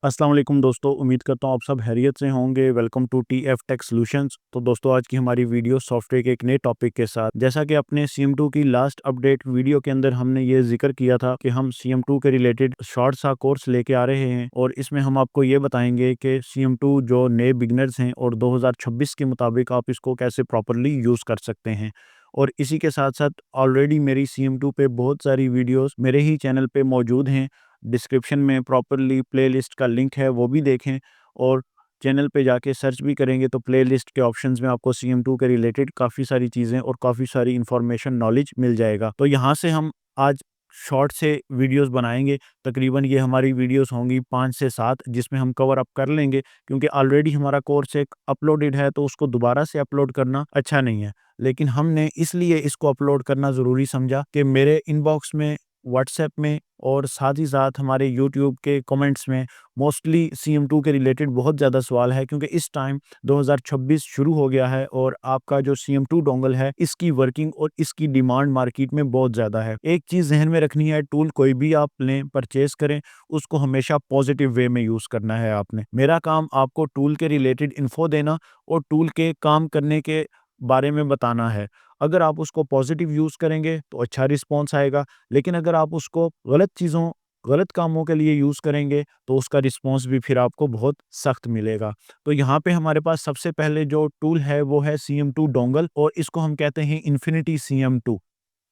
अस्सलाम वालेकुम दोस्तों, उम्मीद करता हूँ आप सब खैरियत से होंगे। Welcome to TF tech solutions. तो दोस्तों, आज की हमारी वीडियो सॉफ्टवेयर के एक नए टॉपिक के साथ। जैसा कि अपने CM2 की लास्ट अपडेट वीडियो के अंदर हमने ये जिक्र किया था कि हम CM2 के रिलेटेड शॉर्ट सा कोर्स लेके आ रहे हैं और इसमें हम आपको ये बताएंगे कि CM2 जो नए बिगनर्स हैं और 2026 के मुताबिक आप इसको कैसे प्रॉपरली यूज़ कर सकते हैं। और इसी के साथ साथ ऑलरेडी मेरी CM2 पे बहुत सारी वीडियोस मेरे ही चैनल पे मौजूद हैं। डिस्क्रिप्शन में प्रॉपरली प्लेलिस्ट का लिंक है, वो भी देखें। और चैनल पे जाके सर्च भी करेंगे तो प्लेलिस्ट के ऑप्शंस में आपको CM2 के रिलेटेड काफ़ी सारी चीज़ें और काफ़ी सारी इन्फॉर्मेशन नॉलेज मिल जाएगा। तो यहाँ से हम आज शॉर्ट से वीडियोस बनाएंगे। तकरीबन ये हमारी वीडियोस होंगी 5 से 7, जिसमें हम कवर अप कर लेंगे, क्योंकि ऑलरेडी हमारा कोर्स एक अपलोडेड है तो उसको दोबारा से अपलोड करना अच्छा नहीं है। लेकिन हमने इसलिए इसको अपलोड करना ज़रूरी समझा कि मेरे इनबॉक्स में, व्हाट्सएप में और साथ ही साथ हमारे यूट्यूब के कमेंट्स में मोस्टली CM2 के रिलेटेड बहुत ज़्यादा सवाल है, क्योंकि इस टाइम 2026 शुरू हो गया है और आपका जो CM2 डोंगल है इसकी वर्किंग और इसकी डिमांड मार्केट में बहुत ज़्यादा है। एक चीज़ जहन में रखनी है, टूल कोई भी आप लें, परचेज करें, उसको हमेशा पॉजिटिव वे में यूज़ करना है आपने। मेरा काम आपको टूल के रिलेटेड इन्फो देना और टूल के काम करने के बारे में बताना है। अगर आप उसको पॉजिटिव यूज़ करेंगे तो अच्छा रिस्पॉन्स आएगा, लेकिन अगर आप उसको गलत चीज़ों, गलत कामों के लिए यूज़ करेंगे तो उसका रिस्पॉन्स भी फिर आपको बहुत सख्त मिलेगा। तो यहाँ पे हमारे पास सबसे पहले जो टूल है वो है CM2 डोंगल और इसको हम कहते हैं इन्फिनिटी CM2।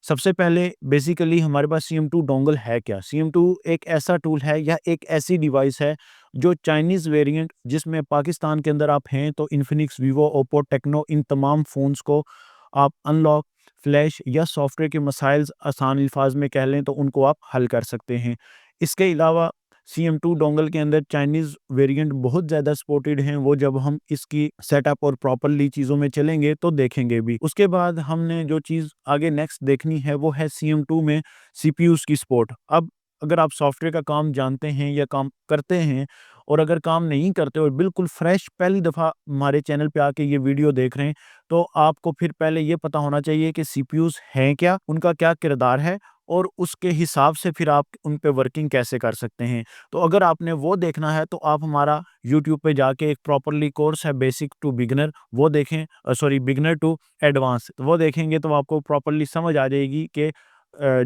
सबसे पहले बेसिकली हमारे पास CM2 डोंगल है क्या? CM2 एक ऐसा टूल है या एक ऐसी डिवाइस है जो चाइनीज़ वेरिएंट, जिसमें पाकिस्तान के अंदर आप हैं तो इन्फिनिक्स, वीवो, ओप्पो, टेक्नो, इन तमाम फ़ोन्स को आप अनलॉक, फ्लैश या सॉफ्टवेयर के मसाइल्स आसान अल्फाज में कह लें तो उनको आप हल कर सकते हैं। इसके अलावा CM2 डोंगल के अंदर चाइनीज़ वेरिएंट बहुत ज़्यादा सपोर्टेड हैं, वो जब हम इसकी सेटअप और प्रॉपर्ली चीज़ों में चलेंगे तो देखेंगे भी। उसके बाद हमने जो चीज़ आगे नेक्स्ट देखनी है वो है CM2 में CPUs की सपोर्ट। अब अगर आप सॉफ्टवेयर का काम जानते हैं या काम करते हैं, और अगर काम नहीं करते और बिल्कुल फ्रेश पहली दफ़ा हमारे चैनल पे आके ये वीडियो देख रहे हैं, तो आपको फिर पहले ये पता होना चाहिए कि CPUs हैं क्या, उनका क्या किरदार है और उसके हिसाब से फिर आप उन पे वर्किंग कैसे कर सकते हैं। तो अगर आपने वो देखना है तो आप हमारा यूट्यूब पे जाके एक प्रॉपरली कोर्स है बेसिक टू बिगिनर, वो देखें, सॉरी, बिगिनर टू एडवांस, वो देखेंगे तो आपको प्रॉपरली समझ आ जाएगी कि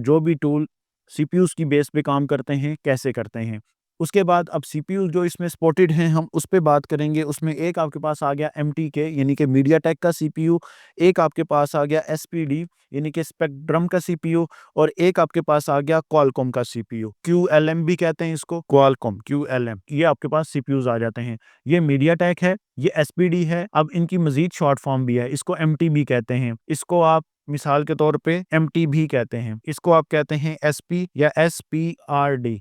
जो भी टूल CPUs की बेस पे काम करते हैं कैसे करते हैं। उसके बाद अब CPU जो इसमें सपोर्टेड हैं हम उस पे बात करेंगे। उसमें एक आपके पास आ गया MTK यानी कि मीडियाटेक का CPU, एक आपके पास आ गया SPD यानी कि स्पेक्ट्रम का CPU, और एक आपके पास आ गया क्वालकॉम का CPU। QLM भी कहते हैं इसको, क्वालकॉम QLM, ये आपके पास CPUs आ जाते हैं। ये मीडियाटेक है, ये SPD है। अब इनकी मजीद शॉर्ट फॉर्म भी है, इसको MT भी कहते हैं, इसको आप मिसाल के तौर पे MT भी कहते हैं, इसको आप कहते हैं SP या SPRD,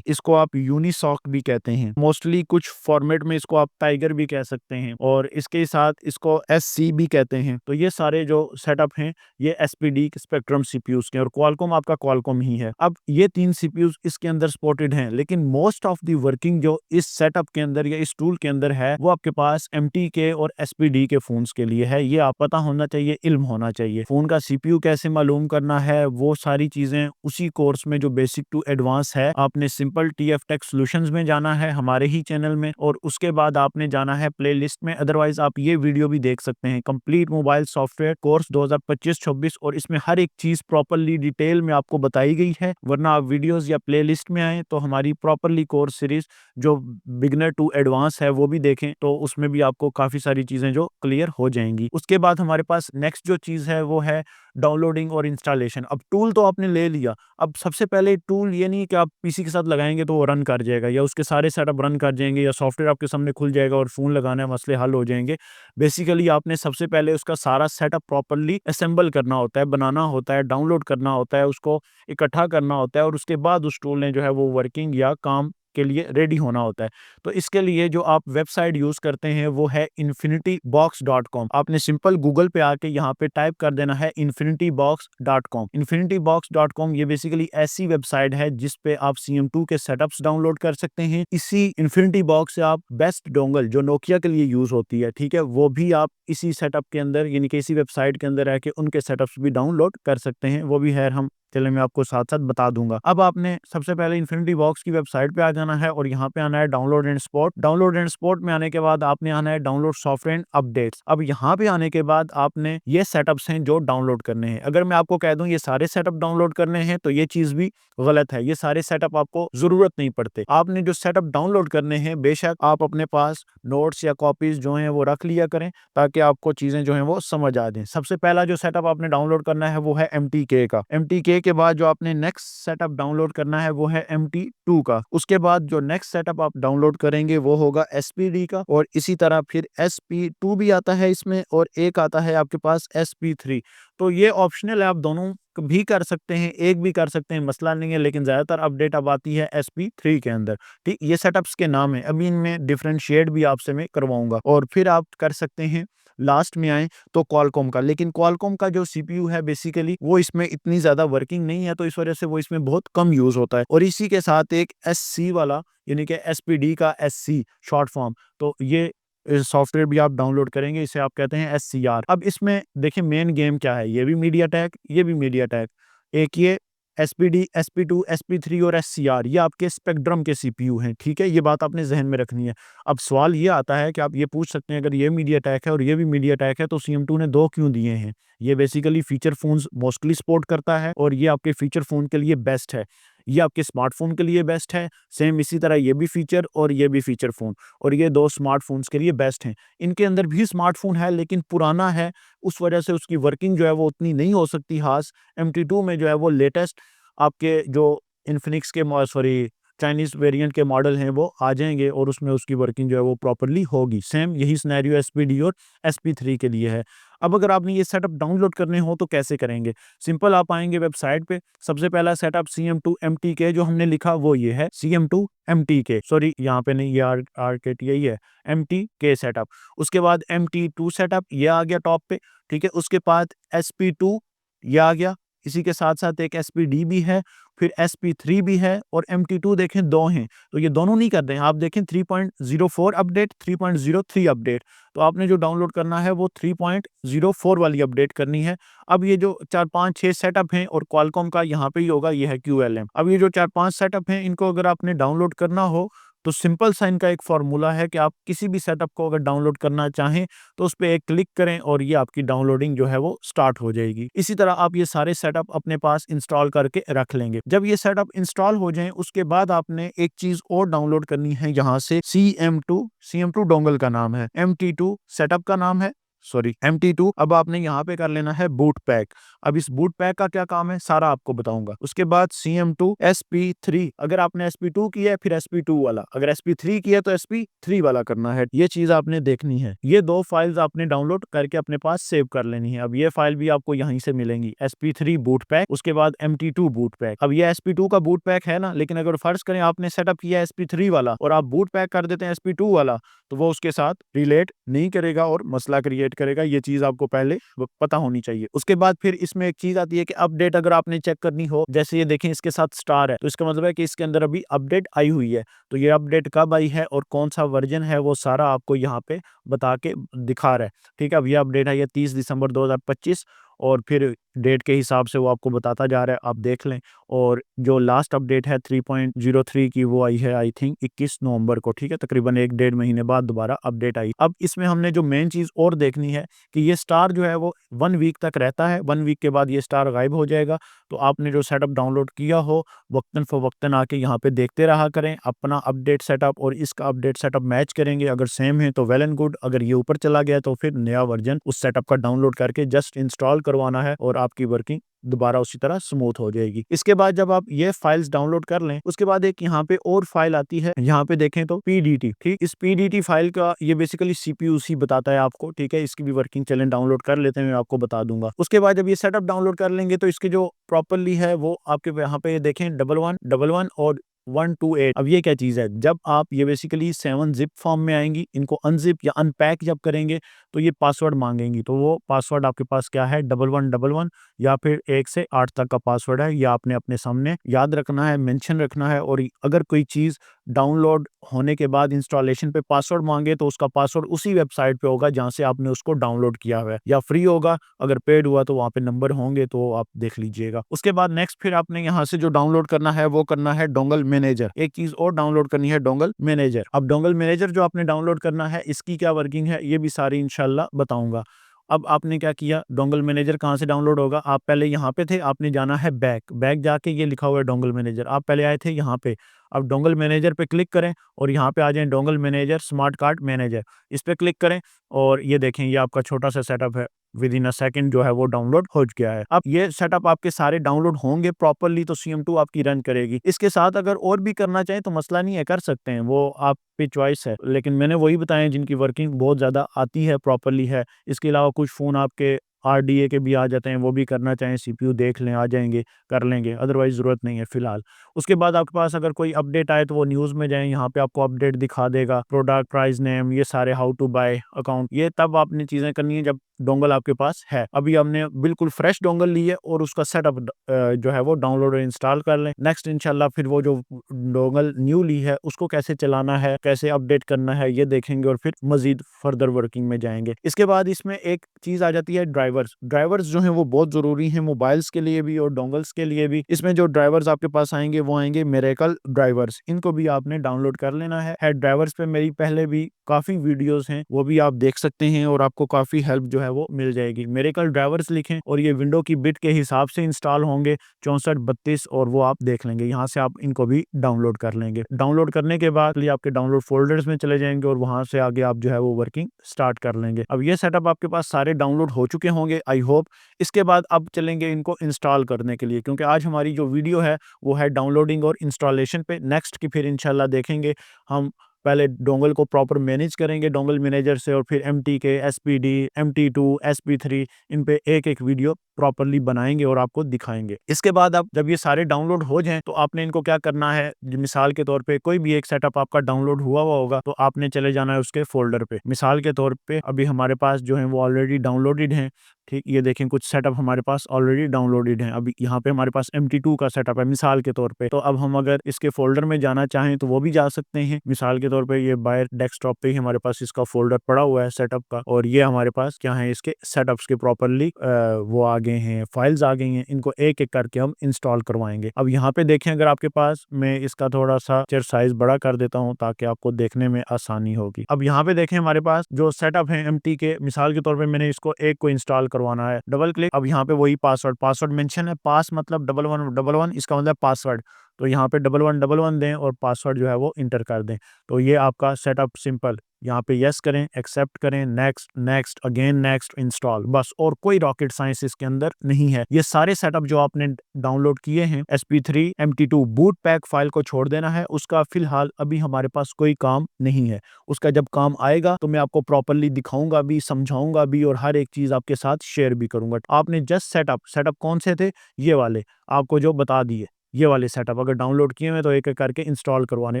इसको आप यूनिसॉक भी कहते हैं। मोस्टली कुछ फॉर्मेट में इसको आप टाइगर भी कह सकते हैं और इसके साथ इसको SC भी कहते हैं। तो ये सारे जो सेटअप हैं ये SPD स्पेक्ट्रम CPUs के, और क्वालकॉम आपका क्वालकॉम ही है। अब ये 3 CPUs इसके अंदर सपोर्टेड हैं, लेकिन मोस्ट ऑफ द वर्किंग जो इस सेटअप के अंदर या इस टूल के अंदर है वो आपके पास MTK और SPD के फोन्स के लिए है। ये आप पता होना चाहिए, इल्म होना चाहिए। फोन का CPU कैसे मालूम करना है, वो सारी चीजें उसी कोर्स में जो बेसिक टू एडवांस है, आपने सिंपल TF टेक सॉल्यूशंस में जाना है हमारे ही चैनल में, और उसके बाद आपने जाना है प्लेलिस्ट में। अदरवाइज आप ये वीडियो भी देख सकते हैं, कंप्लीट मोबाइल सॉफ्टवेयर कोर्स 2025-26, और इसमें हर एक चीज प्रॉपरली डिटेल में आपको बताई गई है। वरना आप वीडियोस या प्लेलिस्ट में आए तो हमारी प्रॉपरली कोर्स सीरीज जो बिगनर टू एडवांस है वो भी देखें, तो उसमें भी आपको काफ़ी सारी चीज़ें जो क्लियर हो जाएंगी। उसके बाद हमारे पास नेक्स्ट जो चीज़ है वो है डाउनलोडिंग और इंस्टॉलेशन। अब टूल तो आपने ले लिया, अब सबसे पहले टूल ये नहीं कि आप PC के साथ लगाएंगे तो वो रन कर जाएगा या उसके सारे सेटअप रन कर जाएंगे या सॉफ्टवेयर आपके सामने खुल जाएगा और फ़ोन लगाना है, मसले हल हो जाएंगे। बेसिकली आपने सबसे पहले उसका सारा सेटअप प्रॉपरली असेंबल करना होता है, बनाना होता है, डाउनलोड करना होता है, उसको इकट्ठा करना होता है, और उसके बाद उस टूल ने जो है वो वर्किंग या काम के लिए रेडी होना होता है। तो इसके लिए जो आप वेबसाइट यूज़ करते हैं वो है infinitybox.com। आपने सिंपल गूगल पे आके यहाँ पे टाइप कर देना है infinitybox.com। infinitybox.com ये बेसिकली ऐसी वेबसाइट है जिस पे आप CM2 के सेटअप्स डाउनलोड कर सकते हैं। इसी इन्फिनिटी बॉक्स से आप बेस्ट डोंगल जो नोकिया के लिए यूज़ होती है, ठीक है, वो भी आप इसी सेटअप के अंदर यानी कि इसी वेबसाइट के अंदर रह के उनके सेटअप्स भी डाउनलोड कर सकते हैं। वो भी है हम चलिए मैं आपको साथ साथ बता दूंगा। अब आपने सबसे पहले इन्फिनिटी बॉक्स की वेबसाइट पे आ जाना है और यहाँ पे आना है download and sport. Download and sport में आने के बाद आपने आना है डाउनलोड सॉफ्टवेयर एंड अपडेट्स। अब यहाँ पे आने के बाद आपने ये सेटअप्स हैं जो डाउनलोड करने हैं। अगर मैं आपको कह दूं ये सारे सेटअप डाउनलोड करने हैं तो ये चीज भी गलत है। ये सारे सेटअप आपको जरूरत नहीं पड़ते। आपने जो सेटअप डाउनलोड करने हैं बेशक आप अपने पास नोट्स या कॉपीज जो हैं वो रख लिया करें ताकि आपको चीजें जो हैं वो समझ आ जाएं। सबसे पहला जो सेटअप आपने डाउनलोड करना है वो है MTK का। MTK के बाद जो आपने नेक्स्ट सेटअप डाउनलोड करना है वो है MT2 का। उसके बाद जो नेक्स्ट सेटअप आप डाउनलोड करेंगे वो होगा SPD का, और इसी तरह फिर SP2 भी आता है इसमें, और एक आता है आपके पास SP3। तो ये ऑप्शनल है, आप दोनों भी कर सकते हैं, एक भी कर सकते हैं, मसला नहीं है, लेकिन ज्यादातर अपडेट अब आती है SP3 के अंदर। ठीक, ये सेटअप्स के नाम है, अभी इनमें डिफरेंशिएट भी आपसे मैं करवाऊंगा। और फिर आप कर सकते हैं, लास्ट में आए तो क्वालकॉम का। लेकिन क्वालकॉम का जो CPU है बेसिकली वो इसमें इतनी ज्यादा वर्किंग नहीं है, तो इस वजह से वो इसमें बहुत कम यूज होता है। और इसी के साथ एक SC वाला, यानी कि SPD का SC शॉर्ट फॉर्म, तो ये सॉफ्टवेयर भी आप डाउनलोड करेंगे, इसे आप कहते हैं SCR। अब इसमें देखिए मेन गेम क्या है, ये भी मीडियाटेक, ये भी मीडियाटेक, एक ये SPD, SP2, SP3 और SCR, ये आपके स्पेक्ट्रम के CPU हैं। ठीक है, ये बात आपने जहन में रखनी है। अब सवाल ये आता है कि आप ये पूछ सकते हैं अगर ये मीडियाटेक है और ये भी मीडियाटेक है तो CM2 ने दो क्यों दिए हैं। ये basically feature phones mostly support करता है और ये आपके फीचर फोन के लिए बेस्ट है, ये आपके स्मार्टफोन के लिए बेस्ट है। सेम इसी तरह ये भी फीचर और ये भी फीचर फोन, और ये दो स्मार्टफोन्स के लिए बेस्ट हैं। इनके अंदर भी स्मार्टफोन है लेकिन पुराना है, उस वजह से उसकी वर्किंग जो है वो उतनी नहीं हो सकती खास। MT2 में जो है वो लेटेस्ट आपके जो इन्फिनिक्स के सॉरी चाइनीज वेरिएंट के मॉडल हैं वो आ जाएंगे और उसमें उसकी वर्किंग जो है वो प्रॉपर्ली होगी। सेम यही सिनेरियो SPD और SP3 के लिए है। अब अगर आपने ये सेटअप डाउनलोड करने हो तो कैसे करेंगे? सिंपल, आप आएंगे वेबसाइट पे, सबसे पहला सेटअप CM2 MTK जो हमने लिखा वो ये है, CM2 MTK, सॉरी यहाँ पे नहीं, ये RKT यही है, MTK सेटअप। उसके बाद MT2 सेटअप ये आ गया टॉप पे। ठीक है, उसके बाद SP2 ये आ गया, इसी के साथ साथ एक SPD भी है, फिर SP3 भी है, और MT2 देखें दो हैं, तो ये दोनों नहीं कर रहे हैं। आप देखें 3.04 अपडेट, 3.03 अपडेट, तो आपने जो डाउनलोड करना है वो 3.04 वाली अपडेट करनी है। अब ये जो 4 5 6 सेटअप हैं, और क्वालकॉम का यहाँ पे ही होगा, ये है QLM। अब ये जो 4 5 सेटअप हैं, इनको अगर आपने डाउनलोड करना हो तो सिंपल सा इनका एक फॉर्मूला है कि आप किसी भी सेटअप को अगर डाउनलोड करना चाहें तो उस पर एक क्लिक करें और ये आपकी डाउनलोडिंग जो है वो स्टार्ट हो जाएगी। इसी तरह आप ये सारे सेटअप अपने पास इंस्टॉल करके रख लेंगे। जब ये सेटअप इंस्टॉल हो जाएं उसके बाद आपने एक चीज और डाउनलोड करनी है, यहाँ से CM2 डोंगल का नाम है, MT2 सेटअप का नाम है, सॉरी MT2। अब आपने यहाँ पे कर लेना है बूट पैक। अब इस बूट पैक का क्या काम है सारा आपको बताऊंगा। उसके बाद CM2 SP3, अगर आपने SP2 किया है फिर SP2 वाला, अगर SP3 किया तो SP3 वाला करना है। ये चीज आपने देखनी है। ये दो फाइल्स आपने डाउनलोड करके अपने पास सेव कर लेनी है। अब ये फाइल भी आपको यहीं से मिलेंगी, SP3 बूट पैक, उसके बाद MT2 बूट पैक। अब ये SP2 का बूट पैक है ना, लेकिन अगर फर्ज करें आपने सेटअप किया SP3 वाला और आप बूट पैक कर देते हैं SP2 वाला, तो वो उसके साथ रिलेट नहीं करेगा और मसला क्रिएट करेगा। ये चीज आपको पहले पता होनी चाहिए। उसके बाद फिर इसमें एक चीज आती है कि अपडेट अगर आपने चेक करनी हो, जैसे ये देखें इसके साथ स्टार है, तो इसका मतलब है कि इसके अंदर अभी अपडेट आई हुई है। तो ये अपडेट कब आई है और कौन सा वर्जन है वो सारा आपको यहाँ पे बता के दिखा रहा है। ठीक है, अब ये अपडेट है, ये 30 दिसंबर 2025, और फिर डेट के हिसाब से वो आपको बताता जा रहा है, आप देख लें। और जो लास्ट अपडेट है 3.03 की वो आई है आई थिंक 21 नवंबर को। ठीक है, तकरीबन 1 डेढ़ महीने बाद दोबारा अपडेट आई। अब इसमें हमने जो मेन चीज और देखनी है कि ये स्टार जो है वो 1 वीक तक रहता है, 1 वीक के बाद ये स्टार गायब हो जाएगा। तो आपने जो सेटअप डाउनलोड किया हो वक्तन फवक्तन आके यहाँ पे देखते रहा करें, अपना अपडेट सेटअप और इसका अपडेट सेटअप मैच करेंगे, अगर सेम है तो वेल एंड गुड, अगर ये ऊपर चला गया तो फिर नया वर्जन उस सेटअप का डाउनलोड करके जस्ट इंस्टॉल करवाना है और आपकी वर्किंग दोबारा उसी तरह स्मूथ हो जाएगी। इसके बाद जब आप ये फाइल्स डाउनलोड कर लें उसके बाद एक यहाँ पे और फाइल आती है, यहाँ पे देखें तो PDT। ठीक, इस PDT फाइल का ये बेसिकली CPU बताता है आपको। ठीक है, इसकी भी वर्किंग चलें डाउनलोड कर लेते हैं, मैं आपको बता दूंगा। उसके बाद जब ये सेटअप डाउनलोड कर लेंगे तो इसके जो प्रॉपरली है वो आपके यहाँ पे देखें 1111 और 128। अब ये क्या चीज है, जब आप ये बेसिकली 7 जिप फॉर्म में आएंगी, इनको अनजिप या अनपैक जब करेंगे तो ये पासवर्ड मांगेंगी। तो वो पासवर्ड आपके पास क्या है, 1111 या फिर 1 से 8 तक का पासवर्ड है। या आपने अपने सामने याद रखना है, मेंशन रखना है। और अगर कोई चीज डाउनलोड होने के बाद इंस्टॉलेशन पे पासवर्ड मांगे तो उसका पासवर्ड उसी वेबसाइट पे होगा जहाँ से आपने उसको डाउनलोड किया हुआ है, या फ्री होगा। अगर पेड हुआ तो वहाँ पे नंबर होंगे तो आप देख लीजिएगा। उसके बाद नेक्स्ट फिर आपने यहाँ से जो डाउनलोड करना है वो करना है डोंगल मैनेजर। एक चीज और डाउनलोड करनी है डोंगल मैनेजर। अब डोंगल मैनेजर जो आपने डाउनलोड करना है इसकी क्या वर्किंग है ये भी सारी इंशाल्लाह बताऊंगा। अब आपने क्या किया, डोंगल मैनेजर कहाँ से डाउनलोड होगा, आप पहले यहाँ पे थे, आपने जाना है बैक जाके ये लिखा हुआ है डोंगल मैनेजर, आप पहले आए थे यहाँ पे। अब डोंगल मैनेजर पे क्लिक करें और यहाँ पे आ जाए dongle manager smart card manager, इस पे क्लिक करें और ये देखें ये आपका छोटा सा सेटअप है, विद इन अ सेकंड जो है वो डाउनलोड हो गया है। अब ये सेटअप आपके सारे डाउनलोड होंगे प्रॉपर्ली तो CM2 आपकी रन करेगी। इसके साथ अगर और भी करना चाहें तो मसला नहीं है, कर सकते हैं, वो आप पे चॉइस है, लेकिन मैंने वही बताया जिनकी वर्किंग बहुत ज़्यादा आती है, प्रॉपर्ली है। इसके अलावा कुछ फ़ोन आपके RDA के भी आ जाते हैं, वो भी करना चाहें CPU देख लें, आ जाएँगे, कर लेंगे, अदरवाइज़ ज़रूरत नहीं है फ़िलहाल। उसके बाद आपके पास अगर कोई अपडेट आए तो वो न्यूज़ में जाएँ, यहाँ पे आपको अपडेट दिखा देगा, प्रोडक्ट, प्राइस नेम, ये सारे हाउ टू बाय अकाउंट, ये तब आपने चीज़ें करनी है जब डोंगल आपके पास है। अभी हमने बिल्कुल फ्रेश डोंगल ली है और उसका सेटअप जो है वो डाउनलोड और इंस्टॉल कर लें। नेक्स्ट इंशाल्लाह फिर वो जो डोंगल न्यू ली है उसको कैसे चलाना है, कैसे अपडेट करना है ये देखेंगे और फिर मज़ीद फर्दर वर्किंग में जाएँगे। इसके बाद इसमें एक चीज़ आ जाती है ड्राइवर्स। ड्राइवर्स जो हैं वो बहुत ज़रूरी हैं मोबाइल्स के लिए भी और डोंगल्स के लिए भी। इसमें जो ड्राइवर्स आपके पास आएँगे वो आएँगे मिरेकल ड्राइवर्स, इनको भी आपने डाउनलोड कर लेना है। ड्राइवर्स पे मेरी पहले भी काफ़ी वीडियोज़ हैं, वो भी आप देख सकते हैं और आपको काफ़ी हेल्प जो है वो मिल जाएगी। मिरेकल ड्राइवर्स लिखें और ये विंडो की बिट के हिसाब से इंस्टॉल होंगे 64, 32 और वो आप देख लेंगे। यहाँ से आप इनको भी डाउनलोड कर लेंगे। डाउनलोड करने के बाद ये आपके डाउनलोड फ़ोल्डर्स में चले जाएँगे और वहाँ से आगे आप जो है वो वर्किंग स्टार्ट कर लेंगे। अब ये सेटअप आपके पास सारे डाउनलोड हो चुके होंगे आई होप। इसके बाद अब चलेंगे इनको इंस्टॉल करने के लिए, क्योंकि आज हमारी जो वीडियो है वो है डाउनलोडिंग और इंस्टॉलेशन पे। नेक्स्ट की फिर इंशाल्लाह देखेंगे हम, पहले डोंगल को प्रॉपर मैनेज करेंगे डोंगल मैनेजर से और फिर MTK, SPD, MT2, SP3 इन पे एक-एक वीडियो प्रॉपर्ली बनाएँगे और आपको दिखाएँगे। इसके बाद अब जब ये सारे डाउनलोड हो जाएँ तो आपने इनको क्या करना है, मिसाल के तौर पे कोई भी एक सेटअप आपका डाउनलोड हुआ होगा तो आपने चले जाना है उसके फ़ोल्डर पे। मिसाल के तौर पे अभी हमारे पास जो है वो ऑलरेडी डाउनलोडेड हैं, ठीक? ये देखें कुछ सेटअप हमारे पास ऑलरेडी डाउनलोडेड हैं। अभी यहाँ पे हमारे पास MT2 का सेटअप है मिसाल के तौर पे। तो अब हम अगर इसके फ़ोल्डर में जाना चाहें तो वो भी जा सकते हैं। मिसाल के तौर पे ये बाय डेस्कटॉप पे ही हमारे पास इसका फ़ोल्डर पड़ा हुआ है सेटअप का, और ये हमारे पास क्या है इसके सेटअप्स के प्रॉपर्ली वो आ गए हैं, फाइल्स आ गई हैं। इनको एक-एक करके हम इंस्टॉल करवाएँगे। अब यहाँ पे देखें अगर आपके पास, मैं इसका थोड़ा-सा पिक्चर साइज़ बड़ा कर देता हूँ ताकि आपको देखने में आसानी होगी। अब यहाँ पे देखें हमारे पास जो सेटअप है MTK, मिसाल के तौर पे मैंने इसको एक को इंस्टॉल करवाना है। डबल क्लिक, अब यहाँ पे वही पासवर्ड मेंशन है, पास मतलब 1111 इसका मतलब पासवर्ड। तो यहाँ पे 1111 दें और पासवर्ड जो है वो इंटर कर दें। तो ये आपका सेटअप सिंपल, यहाँ पे यस करें, एक्सेप्ट करें, next, next, again next, install, बस। और कोई रॉकेट साइंस इसके अंदर नहीं है। ये सारे सेटअप जो आपने डाउनलोड किए हैं SP3, MT2 boot pack file को छोड़ देना है। उसका फिलहाल अभी हमारे पास कोई काम नहीं है। उसका जब काम आएगा तो मैं आपको प्रॉपर्ली दिखाऊंगा भी, समझाऊंगा भी और हर एक चीज आपके साथ शेयर भी करूंगा। आपने जस्ट सेटअप कौन से थे, ये वाले आपको जो बता दिए, ये वाले सेटअप अगर डाउनलोड किए हुए तो एक-एक करके इंस्टॉल करवाने,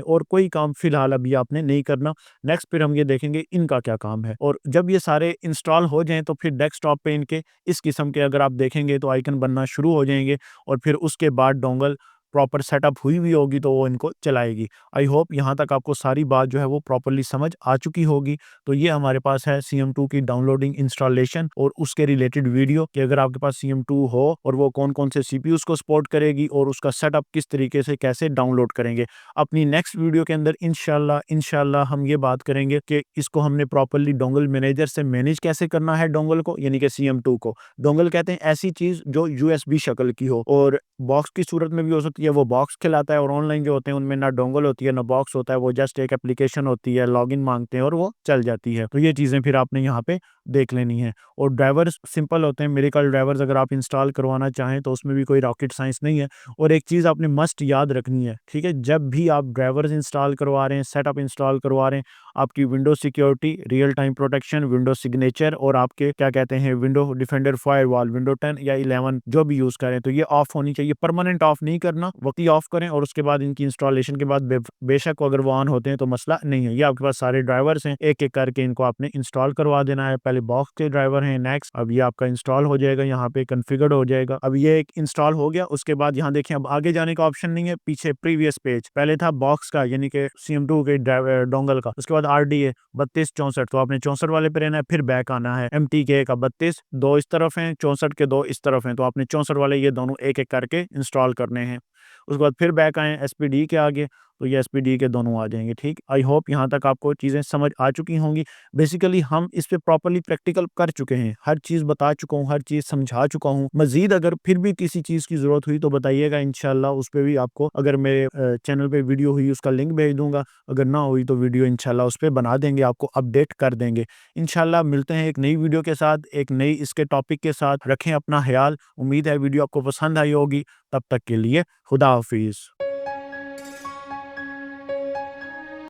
और कोई काम फिलहाल अभी आपने नहीं करना। नेक्स्ट फिर हम ये देखेंगे इनका क्या काम है, और जब ये सारे इंस्टॉल हो जाएँ तो फिर डेस्कटॉप पे इनके इस किस्म के अगर आप देखेंगे तो आइकन बनना शुरू हो जाएँगे, और फिर उसके बाद डोंगल प्रॉपर सेटअप हुई हुई होगी तो वो इनको चलाएगी। आई होप यहाँ तक आपको सारी बात जो है वो प्रॉपर्ली समझ आ चुकी होगी। तो ये हमारे पास है CM2 की डाउनलोडिंग, इंस्टॉलेशन और उसके रिलेटेड वीडियो कि अगर आपके पास CM2 हो और वो कौन-कौन से CPUs को सपोर्ट करेगी और उसका सेटअप किस तरीके से कैसे डाउनलोड करेंगे। अपनी नेक्स्ट वीडियो के अंदर इंशाल्लाह हम ये बात करेंगे कि इसको हमने प्रॉपर्ली डोंगल मैनेजर से मैनेज कैसे करना है डोंगल को, यानी कि CM2 को। डोंगल कहते हैं ऐसी चीज़ जो USB शक्ल की हो और बॉक्स की सूरत में भी हो सकती है, वो बॉक्स खिलाता है, और ऑनलाइन जो होते हैं उनमें ना डोंगल होती है ना बॉक्स होता है, वो जस्ट एक एप्लीकेशन होती है, लॉगिन मांगते हैं और वो चल जाती है। तो ये चीज़ें फिर आपने यहाँ पे देख लेनी है। और ड्राइवर्स सिंपल होते हैं, मिरेकल ड्राइवर्स अगर आप इंस्टॉल करवाना चाहें तो उसमें भी कोई रॉकेट साइंस नहीं है। और एक चीज़ आपने मस्ट याद रखनी है, ठीक है, जब भी आप ड्राइवर्स इंस्टॉल करवा रहे हैं, सेटअप इंस्टॉल करवा रहे हैं, आपकी window security, real time protection, window signature और आपके क्या कहते हैं विंडो डिफेंडर फायरवॉल, विंडो 10 या 11 जो भी यूज़ करें तो ये ऑफ होनी चाहिए। परमानेंट ऑफ नहीं करना, वक्त ऑफ करें और उसके बाद इनकी इंस्टॉलेशन के बाद बेशक अगर वो ऑन होते हैं तो मसला नहीं है। ये आपके पास सारे ड्राइवर्स हैं, एक एक करके इनको आपने इंस्टॉल करवा देना है। पहले बॉक्स के ड्राइवर हैं, नेक्स्ट अब ये आपका इंस्टॉल हो जाएगा, यहाँ पे कॉन्फ़िगर्ड हो जाएगा। अब ये एक इंस्टॉल हो गया, उसके बाद यहाँ देखिए अब आगे जाने का ऑप्शन नहीं है, पीछे प्रीवियस पेज पहले था बॉक्स का यानी कि CM2 के डोंगल का, उसके बाद RDA 3264 तो आपने 64 वाले पे रहना है, फिर बैक आना है MTK का 32, दो इस तरफ हैं, 64 के दो इस तरफ हैं, तो आपने 64 वाले ये दोनों एक एक करके इंस्टॉल करने हैं। उसके बाद फिर बैक आए SPD के आगे, तो ये SPD के दोनों आ जाएंगे। ठीक, आई होप यहाँ तक आपको चीज़ें समझ आ चुकी होंगी। बेसिकली हम इस पे प्रॉपर्ली प्रैक्टिकल कर चुके हैं, हर चीज़ बता चुका हूँ, हर चीज़ समझा चुका हूँ। मजीद अगर फिर भी किसी चीज़ की ज़रूरत हुई तो बताइएगा, इंशाल्लाह उस पे भी आपको अगर मेरे चैनल पे वीडियो हुई उसका लिंक भेज दूंगा, अगर ना हुई तो वीडियो इंशाल्लाह उस पे बना देंगे, आपको अपडेट कर देंगे। इंशाल्लाह मिलते हैं एक नई वीडियो के साथ, एक नई इसके टॉपिक के साथ। रखें अपना ख्याल, उम्मीद है वीडियो आपको पसंद आई होगी। तब तक के लिए खुदा हाफिज़।